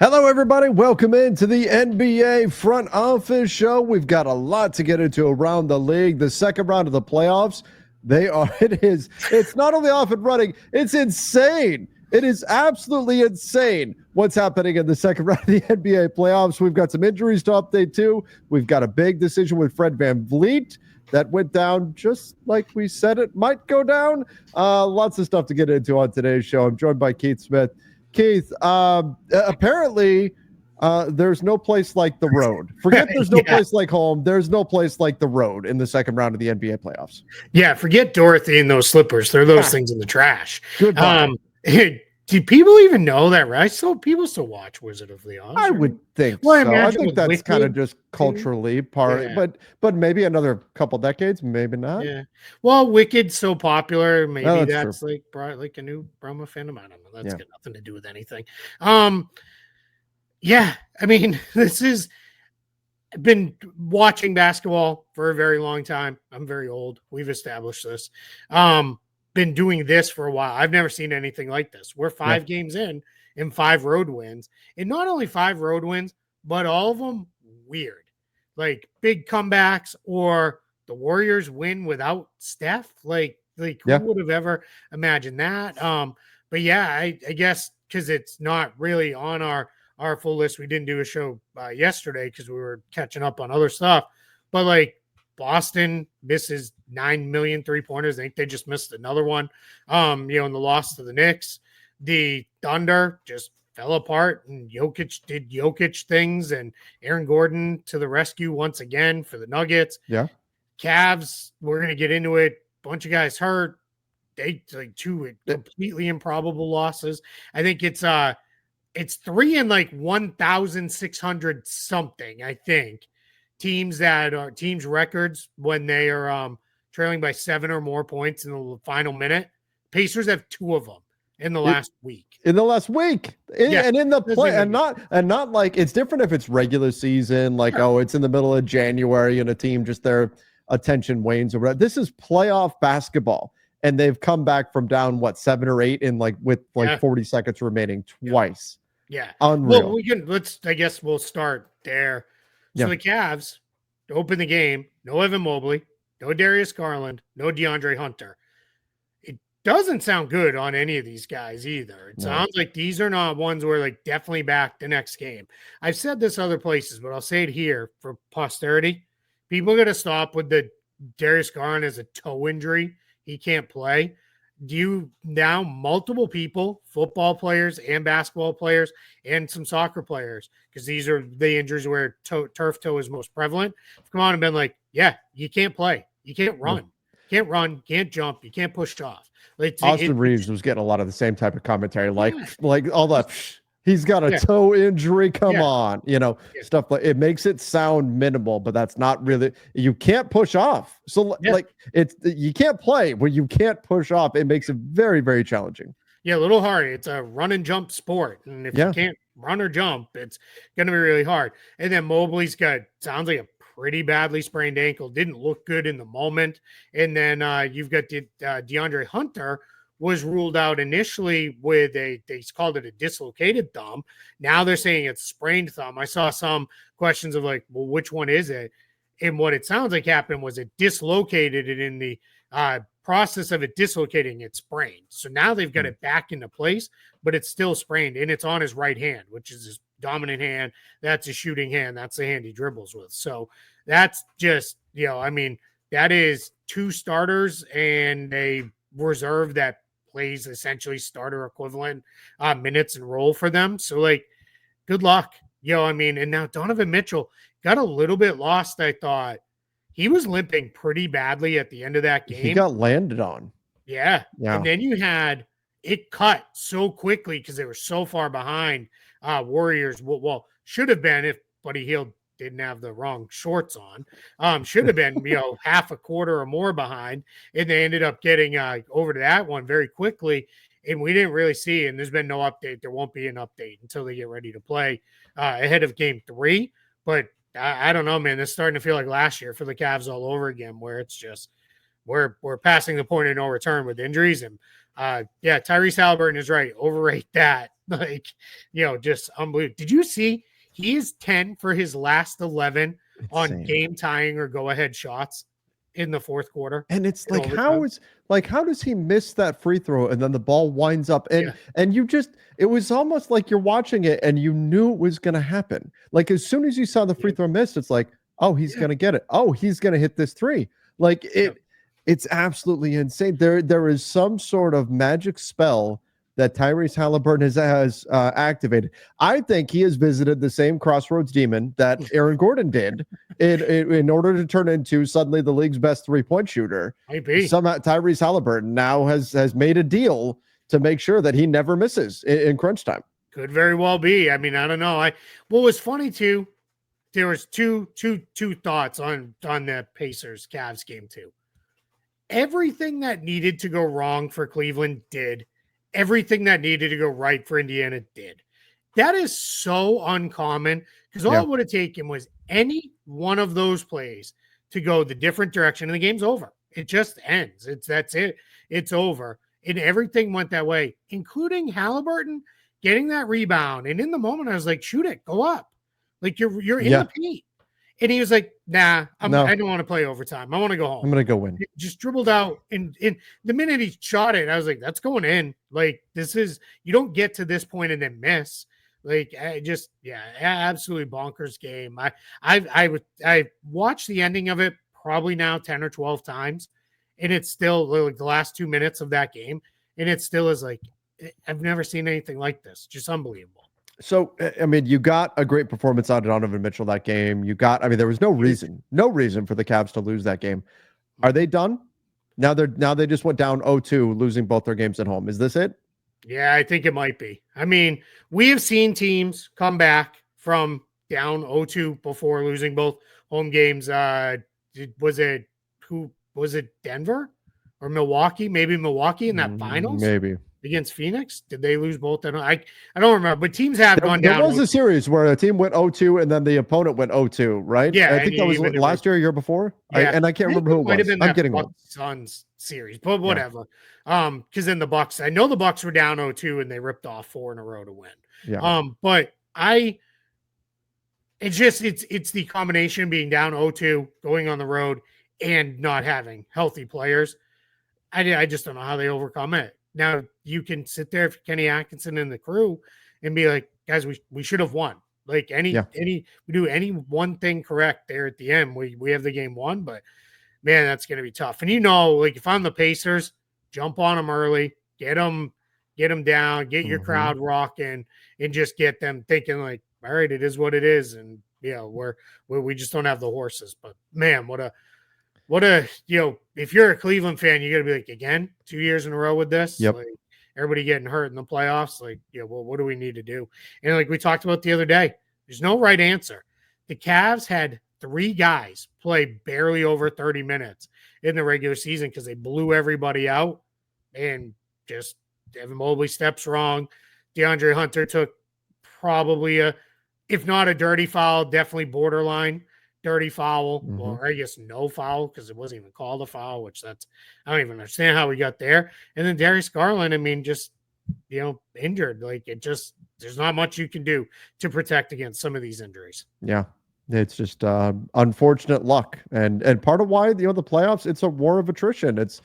Hello, everybody. Welcome into the NBA Front Office Show. We've got a lot to get into around the league. The second round of the playoffs, it's not only off and running, it's insane. It is absolutely insane what's happening in the second round of the NBA playoffs. We've got some injuries to update, too. We've got a big decision with Fred VanVleet that went down just like we said it might go down. Lots of stuff to get into on today's show. I'm joined by Keith Smith. Keith, apparently there's no place like the road. Forget there's no place like home. There's no place like the road in the second round of the NBA playoffs. Yeah, forget Dorothy and those slippers. Throw those things in the trash. Goodbye. Do people even know that, right? People still watch Wizard of Oz. I would think so. I think that's kind of just culturally part, but maybe another couple decades, maybe not. Yeah. Well, Wicked's so popular, maybe that's true. like a new Brahma fandom. I don't know. That's got nothing to do with anything. Yeah, I mean, I've been watching basketball for a very long time. I'm very old. We've established this. Been doing this for a while. I've never seen anything like this. We're 5 games in and 5 road wins. And not only 5 road wins, but all of them weird. Like big comebacks, or the Warriors win without Steph. Like who would have ever imagined that? But yeah, I guess because it's not really on our full list. We didn't do a show yesterday because we were catching up on other stuff. But like Boston misses 9 million 3-pointers. I think they just missed another one. In the loss to the Knicks, the Thunder just fell apart, and Jokic did Jokic things, and Aaron Gordon to the rescue once again for the Nuggets. Yeah. Cavs, we're going to get into it. Bunch of guys hurt. They like 2 completely improbable losses. I think it's 3 and like 1,600 something, I think. Teams records when they are trailing by 7 or more points in the final minute. Pacers have 2 of them in the last week. And in the play, and not like it's different if it's regular season, like it's in the middle of January and a team just their attention wanes or whatever. This is playoff basketball, and they've come back from down 7 or 8 in with 40 seconds remaining twice. Yeah, unreal. Well, I guess we'll start there. So the Cavs open the game. No Evan Mobley, no Darius Garland, no DeAndre Hunter. It doesn't sound good on any of these guys either. It sounds like these are not ones where like definitely back the next game. I've said this other places, but I'll say it here for posterity. People are going to stop with the Darius Garland as a toe injury. He can't play. Multiple people, football players and basketball players and some soccer players, because these are the injuries where turf toe is most prevalent, come on and been like, yeah, you can't play. You can't run. Can't run, can't jump. You can't push off. Austin Reeves was getting a lot of the same type of commentary, like all that. He's got a toe injury. Come on, stuff like it makes it sound minimal, but that's not really. You can't push off. So you can't play where you can't push off. It makes it very, very challenging. Yeah, a little hard. It's a run and jump sport, and if you can't run or jump, it's going to be really hard. And then Mobley's sounds like a pretty badly sprained ankle. Didn't look good in the moment. And then you've got DeAndre Hunter. Was ruled out initially with they called it a dislocated thumb. Now they're saying it's sprained thumb. I saw some questions of like, well, which one is it? And what it sounds like happened was it dislocated it in the process of it dislocating, it sprained. So now they've got it back into place, but it's still sprained, and it's on his right hand, which is his dominant hand. That's his shooting hand. That's the hand he dribbles with. So that's just, that is 2 starters and a reserve that plays essentially starter equivalent minutes and role for them. So good luck. And now Donovan Mitchell got a little bit lost. I thought he was limping pretty badly at the end of that game. He got landed on. Yeah. And then you had it cut so quickly because they were so far behind Warriors. Well, should have been if Buddy Hield didn't have the wrong shorts on. Should have been, half a quarter or more behind. And they ended up getting over to that one very quickly. And we didn't really see, and there's been no update. There won't be an update until they get ready to play ahead of game 3. But I don't know, man. This is starting to feel like last year for the Cavs all over again, where it's just we're passing the point of no return with injuries. And Tyrese Haliburton is right. Overrate that Like, just unbelievable. Did you see he is 10 for his last 11 on Insane. game tying or go ahead shots in the fourth quarter? And it's like, overtime. how does he miss that free throw and then the ball winds up and it was almost like you're watching it and you knew it was going to happen. Like as soon as you saw the free throw missed, it's like, oh, he's going to get it. Oh, he's going to hit this three. Like it's absolutely insane. There is some sort of magic spell that Tyrese Halliburton has activated. I think he has visited the same crossroads demon that Aaron Gordon did in order to turn into suddenly the league's best three-point shooter. Maybe. Somehow Tyrese Halliburton now has made a deal to make sure that he never misses in crunch time. Could very well be. I mean, I don't know. What was funny too, there was two thoughts on the Pacers Cavs game too. Everything that needed to go wrong for Cleveland did. Everything that needed to go right for Indiana did. That is so uncommon because all it would have taken was any one of those plays to go the different direction and the game's over. It just ends. That's it. It's over. And everything went that way, including Halliburton getting that rebound. And in the moment, I was like, shoot it, go up. Like you're in the paint. And he was like, nah, I don't want to play overtime. I want to go home. I'm going to go win. He just dribbled out. And the minute he shot it, I was like, that's going in. Like, you don't get to this point and then miss. Like, absolutely bonkers game. I watched the ending of it probably now 10 or 12 times. And it's still like the last 2 minutes of that game. And it still is like, I've never seen anything like this. Just unbelievable. So, I mean, you got a great performance out of Donovan Mitchell that game. There was no reason for the Cavs to lose that game. Are they done? Now they just went down 0-2, losing both their games at home. Is this it? Yeah, I think it might be. I mean, we have seen teams come back from down 0-2 before losing both home games. Was it Denver or Milwaukee? Maybe Milwaukee in that finals? Maybe. Against Phoenix? Did they lose both? I don't remember, but teams have gone down. There was a series where a team went 0-2 and then the opponent went 0-2, right? Yeah. I think that was last year or year before. Yeah. I can't remember who it was. Might have been I'm getting Bucks Suns series, but whatever. Because then the Bucks, I know the Bucks were down 0-2 and they ripped off 4 in a row to win. Yeah. But it's the combination being down 0-2, going on the road, and not having healthy players. I just don't know how they overcome it. Now you can sit there for Kenny Atkinson and the crew and be like, guys, we should have won. Like we do any one thing correct there at the end, we have the game won. But man, that's going to be tough. And like if I'm the Pacers, jump on them early, get them down, get your crowd rocking, and just get them thinking like, all right, it is what it is, and we just don't have the horses. But man, what a if you're a Cleveland fan, you got to be like, again, 2 years in a row with this. Yep. Like, everybody getting hurt in the playoffs. Like, well, what do we need to do? And like we talked about the other day, there's no right answer. The Cavs had 3 guys play barely over 30 minutes in the regular season because they blew everybody out, and just Evan Mobley steps wrong. DeAndre Hunter took probably if not a dirty foul, definitely borderline dirty foul, or I guess no foul because it wasn't even called a foul, I don't even understand how we got there. And then Darius Garland, I mean, just, injured. Like there's not much you can do to protect against some of these injuries. Yeah. It's just unfortunate luck. And part of why, the playoffs, it's a war of attrition. It's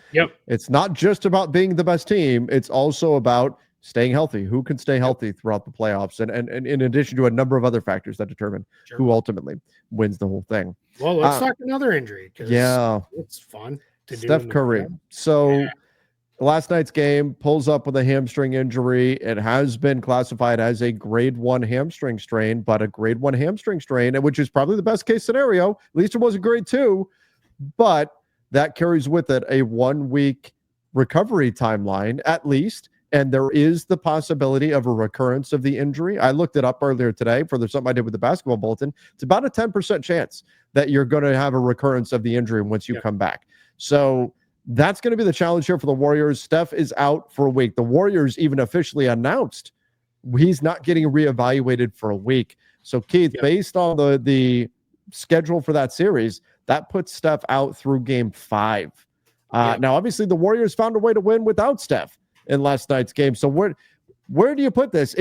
not just about being the best team. It's also about staying healthy. Who can stay healthy throughout the playoffs? And in addition to a number of other factors that determine who ultimately wins the whole thing. Well, let's talk another injury. It's fun to do. Steph Curry. So last night's game, pulls up with a hamstring injury. It has been classified as a grade 1 hamstring strain, but a grade 1 hamstring strain, which is probably the best case scenario. At least it was a grade 2, but that carries with it a 1-week recovery timeline at least. And there is the possibility of a recurrence of the injury. I looked it up earlier today for something I did with the basketball bulletin. It's about a 10% chance that you're going to have a recurrence of the injury once you come back. So that's going to be the challenge here for the Warriors. Steph is out for a week. The Warriors even officially announced he's not getting reevaluated for a week. So Keith, based on the schedule for that series, that puts Steph out through game 5. Now, obviously, the Warriors found a way to win without Steph in last night's game. So where do you put this?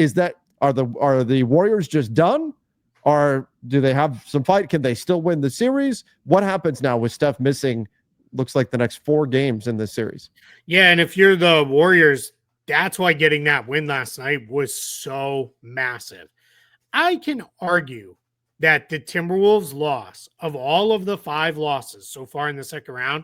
Are the Warriors just done? Or do they have some fight? Can they still win the series? What happens now with Steph missing, looks like the next 4 games in this series? Yeah, and if you're the Warriors, that's why getting that win last night was so massive. I can argue that the Timberwolves loss of all of the 5 losses so far in the second round,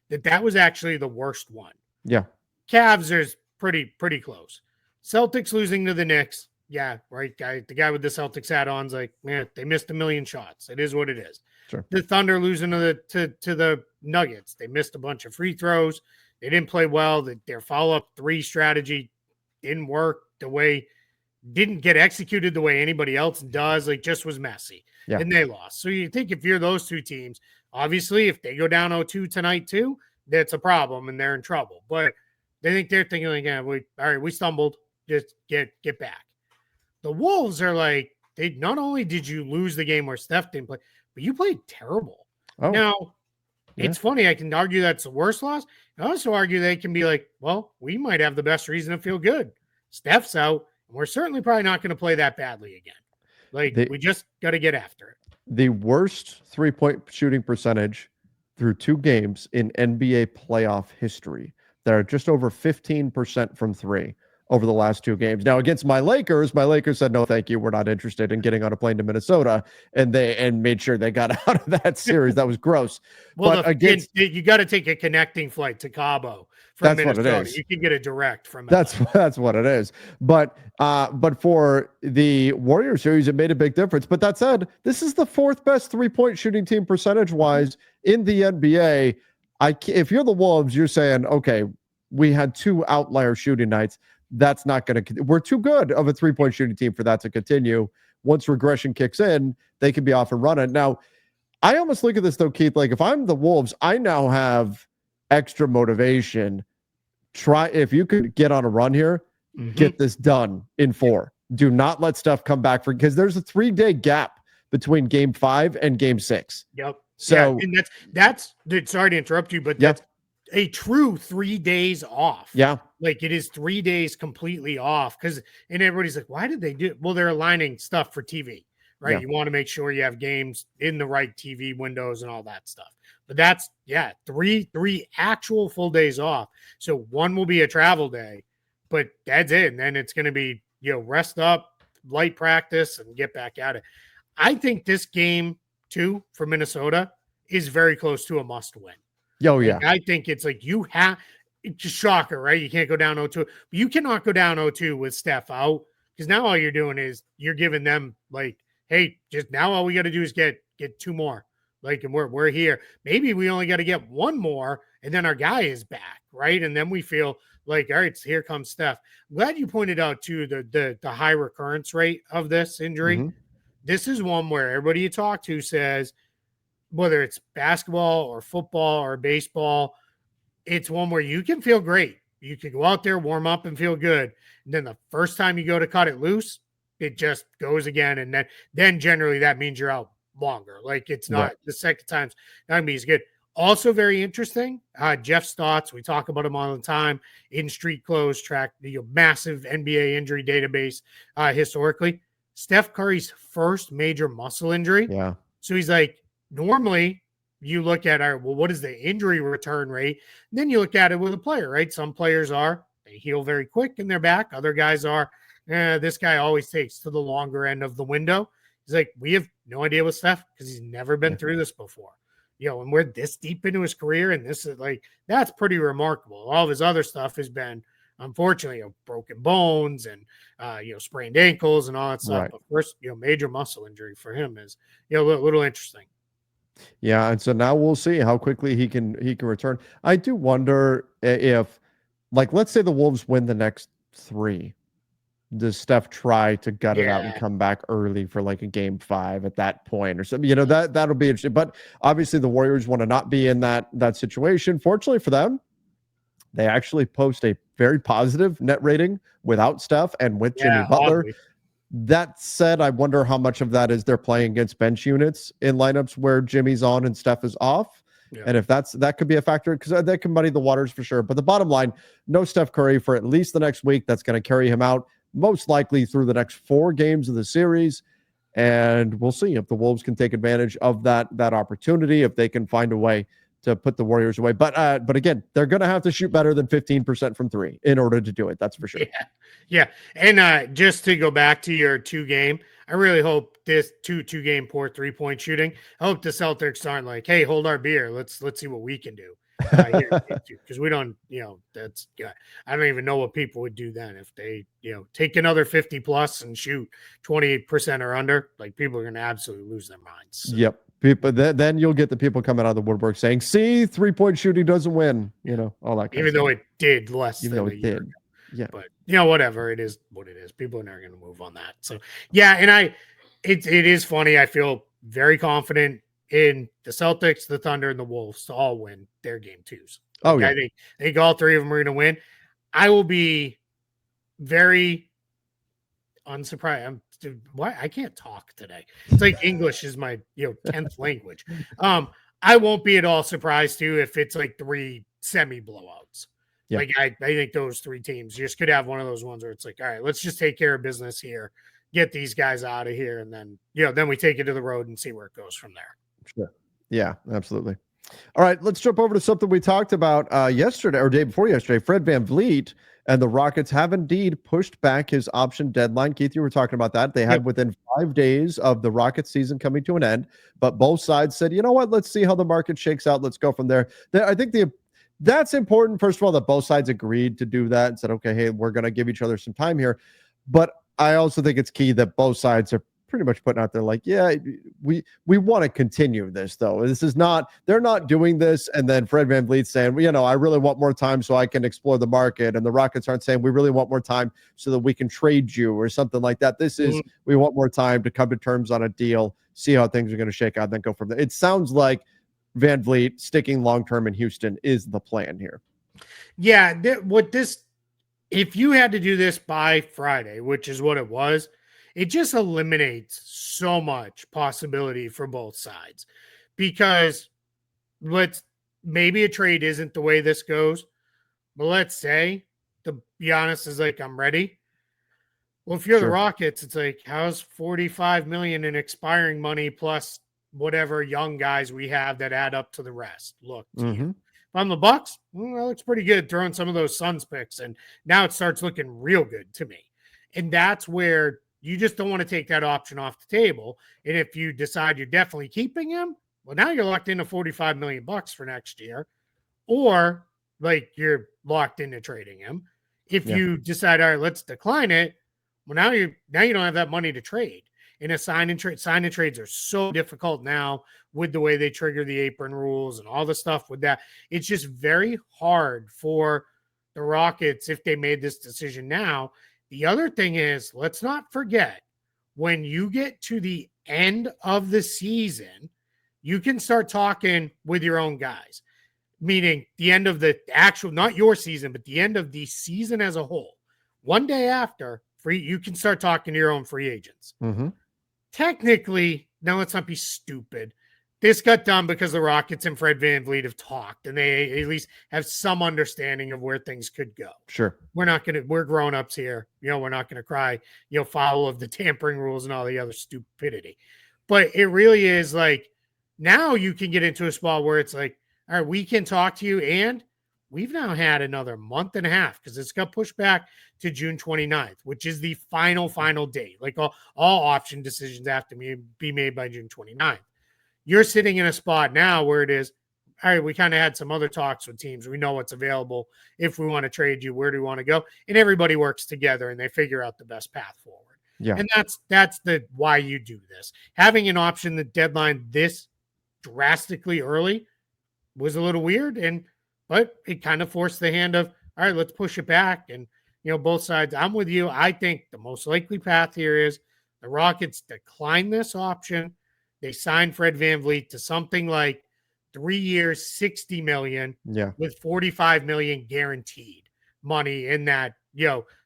that was actually the worst one. Yeah. Cavs is pretty close. Celtics losing to the Knicks. Yeah, right. The guy with the Celtics hat on's like, man, they missed a million shots. It is what it is. Sure. The Thunder losing to the Nuggets. They missed a bunch of free throws. They didn't play well. Their follow-up 3 strategy didn't work didn't get executed the way anybody else does. Like, just was messy. Yeah. And they lost. So you think if you're those 2 teams, obviously if they go down 0-2 tonight too, that's a problem and they're in trouble. But they're thinking like, yeah, we stumbled. Just get back. The Wolves are like, they not only did you lose the game where Steph didn't play, but you played terrible. Oh. Now, it's funny. I can argue that's the worst loss. I also argue they can be like, well, we might have the best reason to feel good. Steph's out, and we're certainly probably not going to play that badly again. Like, we just got to get after it. The worst 3-point shooting percentage through 2 games in NBA playoff history. That are just over 15% from 3 over the last 2 games. Now, against my Lakers said, no, thank you. We're not interested in getting on a plane to Minnesota. And made sure they got out of that series. That was gross. Well, but you got to take a connecting flight to Cabo from Minnesota. What it is. You can get it direct from LA. That's what it is. But for the Warriors series, it made a big difference. But that said, this is the 4th best 3-point shooting team percentage-wise in the NBA. If you're the Wolves, you're saying, okay, we had 2 outlier shooting nights. That's not going to. We're too good of a 3-point shooting team for that to continue. Once regression kicks in, they can be off and running. Now, I almost look at this though, Keith. Like if I'm the Wolves, I now have extra motivation. If you could get on a run here, get this done in 4. Do not let stuff come back because there's a 3-day gap between Game 5 and Game 6. Yep. So and that's sorry to interrupt you, but that's a true 3 days off. Yeah. Like it is 3 days completely off and everybody's like, why did they do it? Well, they're aligning stuff for TV, right? Yeah. You want to make sure you have games in the right TV windows and all that stuff. But that's, three actual full days off. So 1 will be a travel day, but that's it. And then it's going to be, rest up, light practice, and get back at it. I think this game 2 for Minnesota is very close to a must win. Oh, yeah. I think it's like it's a shocker, right? You can't go down 0-2. But you cannot go down 0-2 with Steph out because now all you're doing is you're giving them like, hey, just now all we got to do is get 2 more. Like, and we're here. Maybe we only got to get 1 more, and then our guy is back, right? And then we feel like, all right, so here comes Steph. I'm glad you pointed out too the high recurrence rate of this injury. Mm-hmm. This is one where everybody you talk to says, whether it's basketball or football or baseball, it's one where you can feel great. You can go out there, warm up, and feel good. And then the first time you go to cut it loose, it just goes again. And then generally that means you're out longer. Like it's not the second time's not gonna be as good. Also very interesting, Jeff Stotts, we talk about him all the time in Street Clothes track, the massive NBA injury database historically. Steph Curry's first major muscle injury. Yeah. So he's like, normally you look at what is the injury return rate? And then you look at it with a player, right? Some players they heal very quick and they're back. Other guys this guy always takes to the longer end of the window. He's like, we have no idea with Steph because he's never been through this before. And we're this deep into his career. And this is that's pretty remarkable. All of his other stuff has been, unfortunately, broken bones and, sprained ankles and all that stuff. Right. But first, major muscle injury for him is, a little interesting. Yeah, and so now we'll see how quickly he can return. I do wonder if, let's say the Wolves win the next 3. Does Steph try to gut it out and come back early for a game 5 at that point or something? That'll be interesting. But obviously the Warriors want to not be in that situation. Fortunately for them, they actually post a very positive net rating without Steph and with Jimmy Butler. Oddly. That said, I wonder how much of that is they're playing against bench units in lineups where Jimmy's on and Steph is off. Yeah. And if that could be a factor, because that can muddy the waters for sure. But the bottom line, no Steph Curry for at least the next week. That's going to carry him out. most likely through the next 4 games of the series. And we'll see if the Wolves can take advantage of that opportunity, if they can find a way to put the Warriors away. But again, they're going to have to shoot better than 15% from 3 in order to do it. That's for sure. Yeah. And just to go back to your 2 game, I really hope this two game poor 3-point shooting. I hope the Celtics aren't like, hey, hold our beer. Let's see what we can do. Because we don't, that's I don't even know what people would do then if they, take another 50 plus and shoot 28% or under. Like, people are going to absolutely lose their minds. So. Yep. People, then you'll get the people coming out of the woodwork saying, "See, 3-point shooting doesn't win." All that. Even though it did less Even than though a it year did. ago. Yeah. But whatever, it is what it is. People are never going to move on that. So yeah, and it is funny. I feel very confident in the Celtics, the Thunder, and the Wolves to all win their game 2s. Yeah. I think all 3 of them are going to win. I will be very unsurprised. Why I can't talk today. It's like English is my 10th language. I won't be at all surprised too if it's like 3 semi blowouts. Yeah. Like I think those 3 teams just could have one of those ones where it's like, all right, let's just take care of business here, get these guys out of here, and then then we take it to the road and see where it goes from there. Sure. Yeah, absolutely. All right, let's jump over to something we talked about yesterday or day before yesterday. Fred VanVleet and the Rockets have indeed pushed back his option deadline. Keith, you were talking about that. They had within 5 days of the Rockets season coming to an end, but both sides said, you know what, let's see how the market shakes out. Let's go from there. I think that's important, first of all, that both sides agreed to do that and said, okay, hey, we're going to give each other some time here. But I also think it's key that both sides are pretty much putting out there like, yeah, we want to continue this though. This is not, they're not doing this. And then Fred VanVleet saying, well, I really want more time so I can explore the market. And the Rockets aren't saying we really want more time so that we can trade you or something like that. This is, we want more time to come to terms on a deal, see how things are going to shake out, then go from there. It sounds like VanVleet sticking long-term in Houston is the plan here. Yeah. If you had to do this by Friday, which is what it was, it just eliminates so much possibility for both sides, because maybe a trade isn't the way this goes, but let's say Giannis is like, I'm ready. Well, if you're the Rockets, it's like, how's $45 million in expiring money plus whatever young guys we have that add up to the rest look to you? If I'm the Bucks, that looks pretty good throwing some of those Suns picks, and now it starts looking real good to me. And that's where you just don't want to take that option off the table. And if you decide you're definitely keeping him, well, now you're locked into $45 million for next year, or like you're locked into trading him. If you decide, all right, let's decline it, well, now you don't have that money to trade. And a sign and trades are so difficult now with the way they trigger the apron rules and all the stuff with that. It's just very hard for the Rockets if they made this decision now. The other thing is, let's not forget, when you get to the end of the season, you can start talking with your own guys, meaning the end of the actual, not your season, but the end of the season as a whole. One day after, you can start talking to your own free agents. Technically, now let's not be stupid. This got done because the Rockets and Fred VanVleet have talked, and they at least have some understanding of where things could go. Sure. We're grown-ups here. We're not going to cry, foul of the tampering rules and all the other stupidity. But it really is like, now you can get into a spot where it's like, all right, we can talk to you, and we've now had another month and a half because it's got pushed back to June 29th, which is the final date. Like all option decisions have to be made by June 29th. You're sitting in a spot now where it is, all right, we kind of had some other talks with teams. We know what's available. If we want to trade you, where do we want to go? And everybody works together and they figure out the best path forward. Yeah. And that's why you do this. Having an option, the deadline this drastically early was a little weird, but it kind of forced the hand of, all right, let's push it back. And, both sides, I'm with you. I think the most likely path here is the Rockets decline this option. They signed Fred VanVleet to something like 3 years, $60 million, with $45 million guaranteed money in that,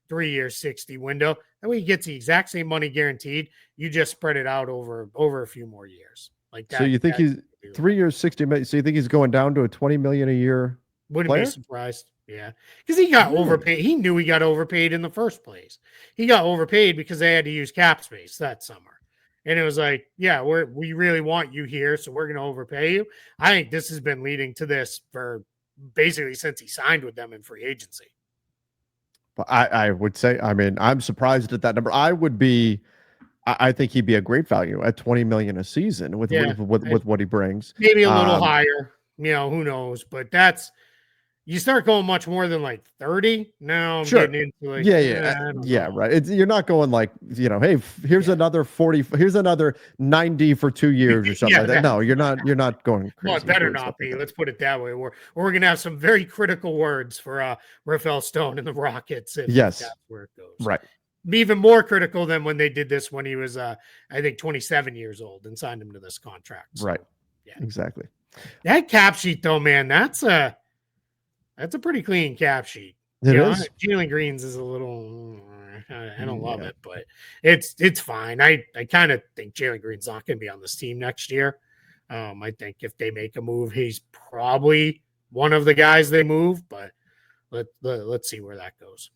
3 years, 60 window. That way he gets the exact same money guaranteed. You just spread it out over a few more years. Like that. So you think he's 3 years, $60 million. So you think he's going down to a $20 million a year? Wouldn't player? be surprised. Yeah, because he got overpaid. He knew he got overpaid in the first place. He got overpaid because they had to use cap space that summer. And it was like, yeah, we really want you here, so we're going to overpay you. I think this has been leading to this for basically since he signed with them in free agency. I would say, I mean, I'm surprised at that number. I think he'd be a great value at 20 million a season with what he brings. Maybe a little higher, who knows? But you start going much more than like 30. Now I'm getting into like, yeah, right. You're not going like, hey, here's another 40, here's another 90 for 2 years or something like that. No, you're not going crazy. Well, it better not be. Let's put it that way. We're going to have some very critical words for Rafael Stone and the Rockets. If that's where it goes. Right. Be even more critical than when they did this when he was, I think, 27 years old and signed him to this contract. So, right. Yeah. Exactly. That cap sheet, though, man, that's a pretty clean cap sheet. It is. Jalen Green's is a little. I don't love it, but it's fine. I kind of think Jalen Green's not going to be on this team next year. I think if they make a move, he's probably one of the guys they move. But let's see where that goes.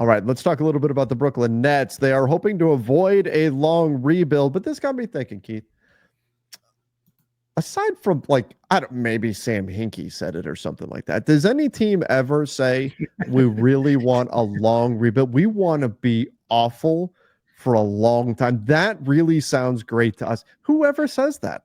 All right, let's talk a little bit about the Brooklyn Nets. They are hoping to avoid a long rebuild, but this got me thinking, Keith. Aside from maybe Sam Hinkie said it or something like that. Does any team ever say we really want a long rebuild? We want to be awful for a long time. That really sounds great to us. Whoever says that?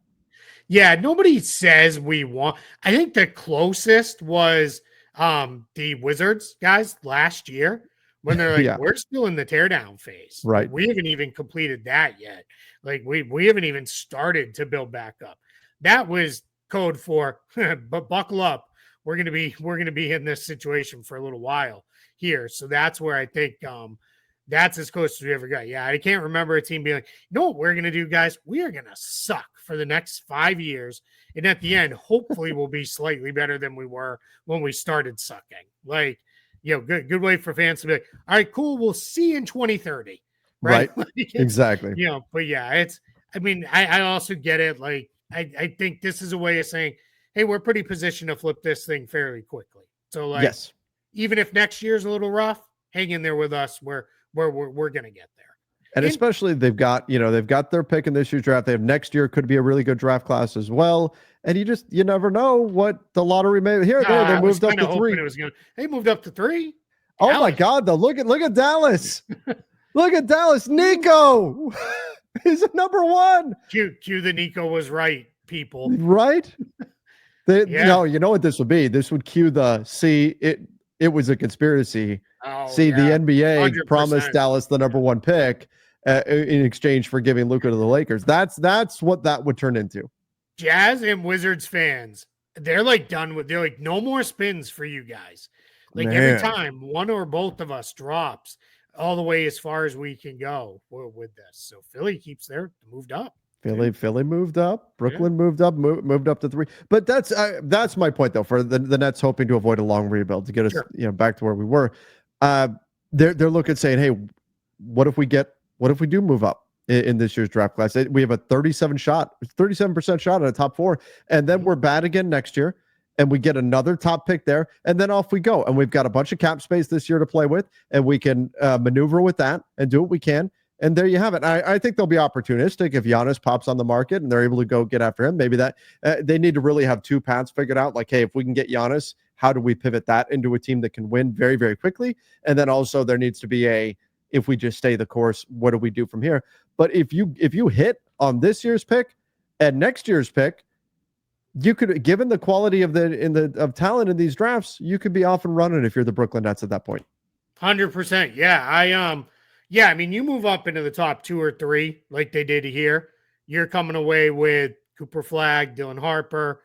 Yeah, nobody says we want. I think the closest was the Wizards guys last year when they're like, we're still in the teardown phase. Right. We haven't even completed that yet. Like we haven't even started to build back up. That was code for, but buckle up. We're gonna be in this situation for a little while here. So that's where I think that's as close as we ever got. Yeah, I can't remember a team being like, you know what we're gonna do, guys? We are gonna suck for the next 5 years, and at the end, hopefully, we'll be slightly better than we were when we started sucking. Like, good way for fans to be like, all right, cool, we'll see you in 2030. Right. Exactly. But yeah, I also get it. Like, I think this is a way of saying, hey, we're pretty positioned to flip this thing fairly quickly. So, like, yes, even if next year's a little rough, hang in there with us. We're going to get there. And especially they've got their pick in this year's draft. They have next year could be a really good draft class as well. And you never know what the lottery may. Here, they moved up to 3. They moved up to 3. Oh Dallas. My God! Though, look at Dallas. Look at Dallas. Nico. He's number 1. Q the Nico was right, people. Right? No, you know what this would be? This would cue the it was a conspiracy. The NBA 100%. Promised Dallas the number 1 pick in exchange for giving Luka to the Lakers. That's what that would turn into. Jazz and Wizards fans, they're like no more spins for you guys. Like every time one or both of us drops, all the way as far as we can go with this. So Philly keeps moved up. Philly moved up. Brooklyn moved up to 3. But that's my point though. For the Nets hoping to avoid a long rebuild to get us back to where we were. They're looking saying, hey, what if we do move up in this year's draft class? We have a 37% shot at a top 4, and then we're bad again next year. And we get another top pick there, and then off we go. And we've got a bunch of cap space this year to play with, and we can maneuver with that and do what we can. And there you have it. I think they'll be opportunistic if Giannis pops on the market and they're able to go get after him. Maybe that they need to really have 2 paths figured out. Like, hey, if we can get Giannis, how do we pivot that into a team that can win very, very quickly? And then also there needs to be if we just stay the course, what do we do from here? But if you hit on this year's pick and next year's pick, you could, given the quality of talent in these drafts, you could be off and running if you're the Brooklyn Nets at that point. 100%. Yeah. I mean, you move up into the top 2 or 3, like they did here. You're coming away with Cooper Flagg, Dylan Harper,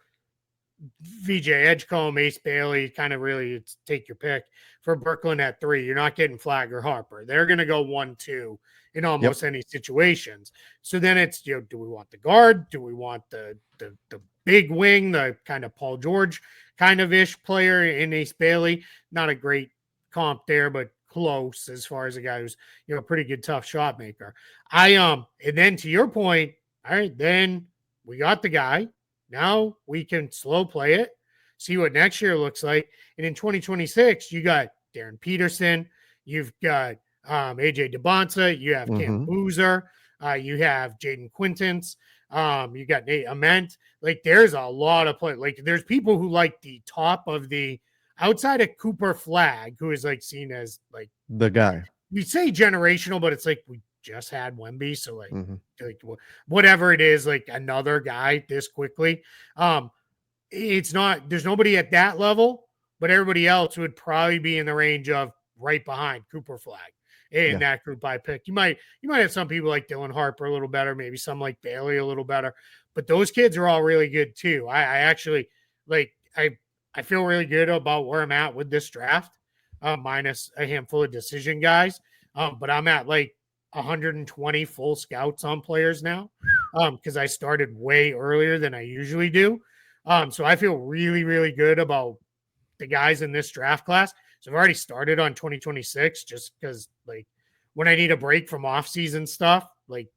VJ Edgecombe, Ace Bailey, kind of really take your pick for Brooklyn at 3. You're not getting Flagg or Harper. They're going to go 1-2 in almost any situations. So then it's, do we want the guard? Do we want the big wing, the kind of Paul George kind of ish player in Ace Bailey? Not a great comp there, but close as far as a guy who's, a pretty good, tough shot maker. And then to your point, all right, then we got the guy. Now we can slow play it, see what next year looks like. And in 2026, you got Darren Peterson, you've got AJ DeBonta, you have Cam Boozer, you have Jaden Quintance, you got Nate Ament. Like, there's a lot of play. Like, there's people who like the top of the outside of Cooper Flagg, who is like seen as like the guy. We say generational, but it's like we just had Wemby, so like whatever it is, like another guy this quickly. It's not. There's nobody at that level, but everybody else would probably be in the range of right behind Cooper Flagg in that group I picked. You might have some people like Dylan Harper a little better, maybe some like Bailey a little better, but those kids are all really good too. I actually like. I feel really good about where I'm at with this draft, minus a handful of decision guys. But I'm at like 120 full scouts on players now, because I started way earlier than I usually do. So I feel really, really good about the guys in this draft class. So I've already started on 2026 just because, like, when I need a break from off-season stuff, like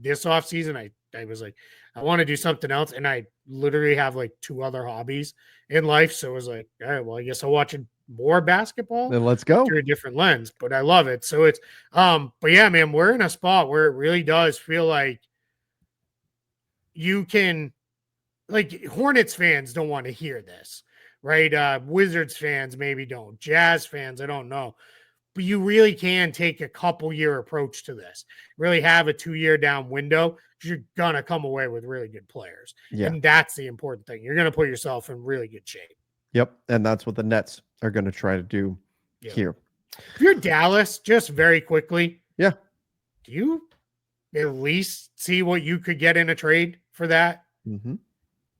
this off-season, I was like, I want to do something else. And I literally have like 2 other hobbies in life. So it was like, all right, well, I guess I'll watch more basketball. Then let's go through a different lens, but I love it. So it's, but yeah, man, we're in a spot where it really does feel like you can, like, Hornets fans don't want to hear this, right? Wizards fans maybe don't. Jazz fans, I don't know. But you really can take a couple year approach to this, really have a 2-year down window, because you're going to come away with really good players. Yeah. And that's the important thing. You're going to put yourself in really good shape. Yep. And that's what the Nets are going to try to do here. If you're Dallas, just very quickly. Yeah. Do you at least see what you could get in a trade for that?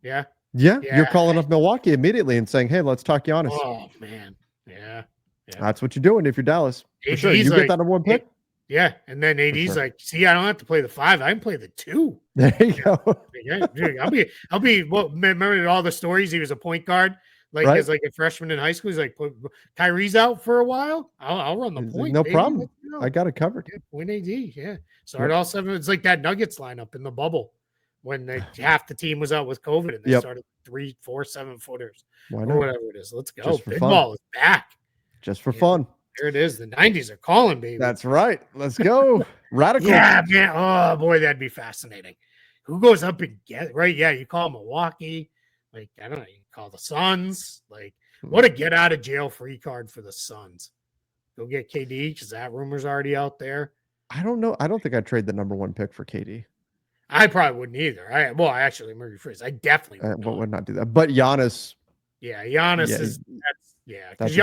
Yeah. You're calling up Milwaukee immediately and saying, hey, let's talk Giannis. Oh, man. Yeah. That's what you're doing if you're Dallas. For sure. You like, get that number 1 pick? Yeah. And then AD's like, see, I don't have to play the 5. I can play the 2. There you go. Yeah, dude, I'll be, well, remember all the stories? He was a point guard, like, as like a freshman in high school. He's like, Kyrie's out for a while. I'll run the point. No problem. I got it covered. Yeah, point AD. Yeah. Started all 7. It's like that Nuggets lineup in the bubble when half the team was out with COVID and they started 3, 4, 7-footers. Why not? Or whatever it is. Let's go. Big fun. ball is back. Just for fun. There it is. The 90s are calling, baby. That's right. Let's go. Radical. Yeah, man. Oh, boy, that'd be fascinating. Who goes up and get right? Yeah, you call Milwaukee. Like, I don't know. You call the Suns. Like, what a get out of jail free card for the Suns. Go get KD, because that rumor's already out there. I don't know. I don't think I'd trade the number 1 pick for KD. I probably wouldn't either. I actually, Murray Freeze. I definitely would not do that. But Giannis. Yeah, Giannis is that's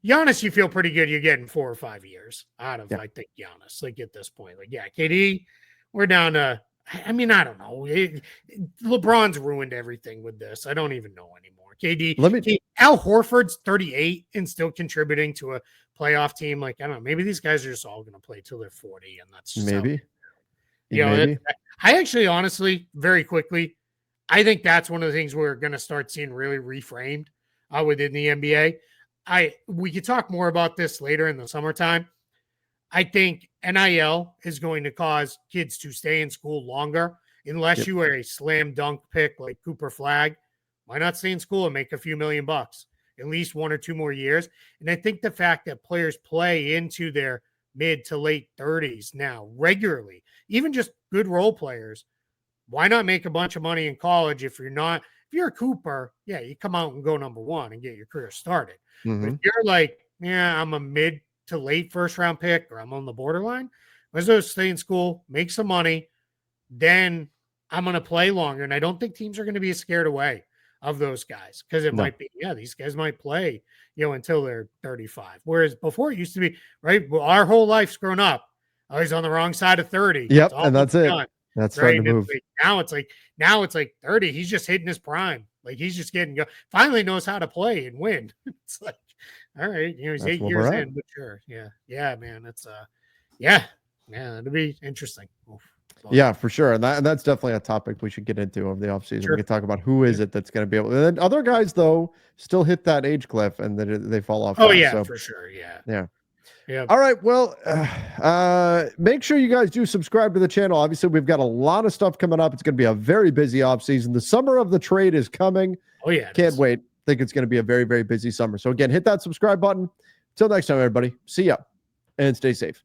Giannis, you feel pretty good. You're getting 4 or 5 years out of, I think, Giannis. Like, at this point, like, KD, we're down to. I mean, I don't know. LeBron's ruined everything with this. I don't even know anymore. Al Horford's 38 and still contributing to a playoff team. Like, I don't know. Maybe these guys are just all going to play till they're 40, and that's just maybe. I actually, honestly, very quickly, I think that's one of the things we're going to start seeing really reframed within the NBA. We could talk more about this later in the summertime. I think NIL is going to cause kids to stay in school longer unless you are a slam dunk pick like Cooper Flagg. Why not stay in school and make a few $1 million, at least 1 or 2 more years? And I think the fact that players play into their mid to late 30s now regularly, even just good role players, why not make a bunch of money in college? If you're a Cooper, you come out and go number 1 and get your career started. But if you're like, I'm a mid to late first round pick, or I'm on the borderline, let's just stay in school, make some money, then I'm going to play longer. And I don't think teams are going to be scared away of those guys, because it might be, these guys might play, until they're 35. Whereas before it used to be, right? Well, our whole life's grown up. I was on the wrong side of 30. Yep. And that's it. That's starting to move. Now it's like 30. He's just hitting his prime. Like, he's just finally knows how to play and win. It's like, all right, he's 8 years in, but sure. Yeah, man. It's it'll be interesting. Yeah, for sure. And that's definitely a topic we should get into over the offseason. We can talk about who is it that's going to be able. And then other guys, though, still hit that age cliff and then they fall off. Oh, yeah, for sure. Yeah. All right. Well, make sure you guys do subscribe to the channel. Obviously, we've got a lot of stuff coming up. It's going to be a very busy offseason. The summer of the trade is coming. Oh, yeah. Can't wait. think it's going to be a very, very busy summer. So again, hit that subscribe button. Till next time, everybody. See ya and stay safe.